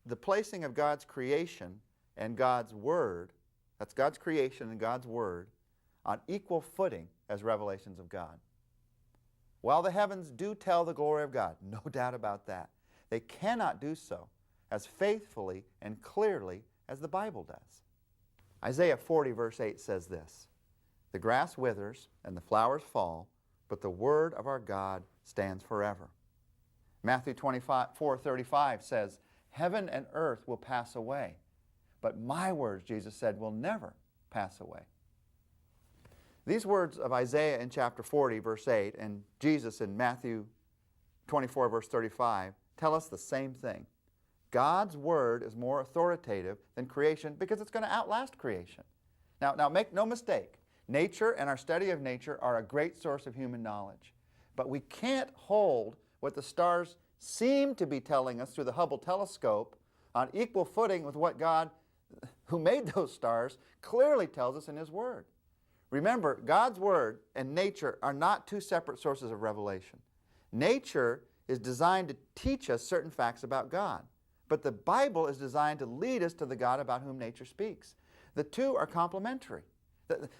the placing of God's creation and God's Word, that's God's creation and God's Word, on equal footing as revelations of God. While the heavens do tell the glory of God, no doubt about that, they cannot do so as faithfully and clearly as the Bible does. Isaiah 40 verse 8 says this, "The grass withers and the flowers fall, but the word of our God stands forever." Matthew 24:35 says, "Heaven and earth will pass away, but my words," Jesus said, "will never pass away." These words of Isaiah in chapter 40 verse 8 and Jesus in Matthew 24 verse 35 tell us the same thing. God's Word is more authoritative than creation because it's going to outlast creation. Now make no mistake, nature and our study of nature are a great source of human knowledge. But we can't hold what the stars seem to be telling us through the Hubble telescope on equal footing with what God, who made those stars, clearly tells us in His Word. Remember, God's Word and nature are not two separate sources of revelation. Nature is designed to teach us certain facts about God. But the Bible is designed to lead us to the God about whom nature speaks. The two are complementary.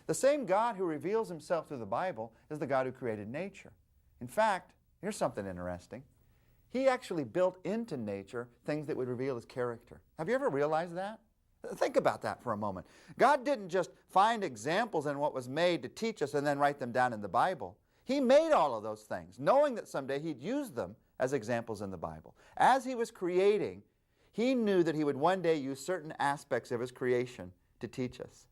The same God who reveals Himself through the Bible is the God who created nature. In fact, here's something interesting. He actually built into nature things that would reveal His character. Have you ever realized that? Think about that for a moment. God didn't just find examples in what was made to teach us and then write them down in the Bible. He made all of those things, knowing that someday He'd use them as examples in the Bible. As He was creating, He knew that He would one day use certain aspects of His creation to teach us.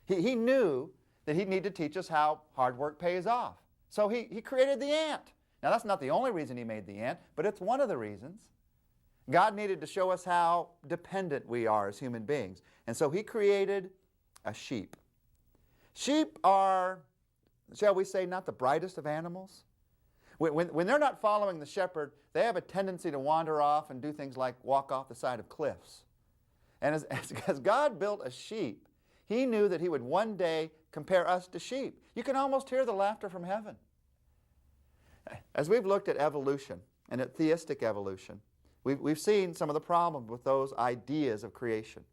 He knew that He'd need to teach us how hard work pays off. So He created the ant. Now that's not the only reason He made the ant, but it's one of the reasons. God needed to show us how dependent we are as human beings. And so He created a sheep. Sheep are, shall we say, not the brightest of animals. When they're not following the shepherd, they have a tendency to wander off and do things like walk off the side of cliffs. And as God built a sheep, He knew that He would one day compare us to sheep. You can almost hear the laughter from heaven. As we've looked at evolution and at theistic evolution, we've seen some of the problems with those ideas of creation.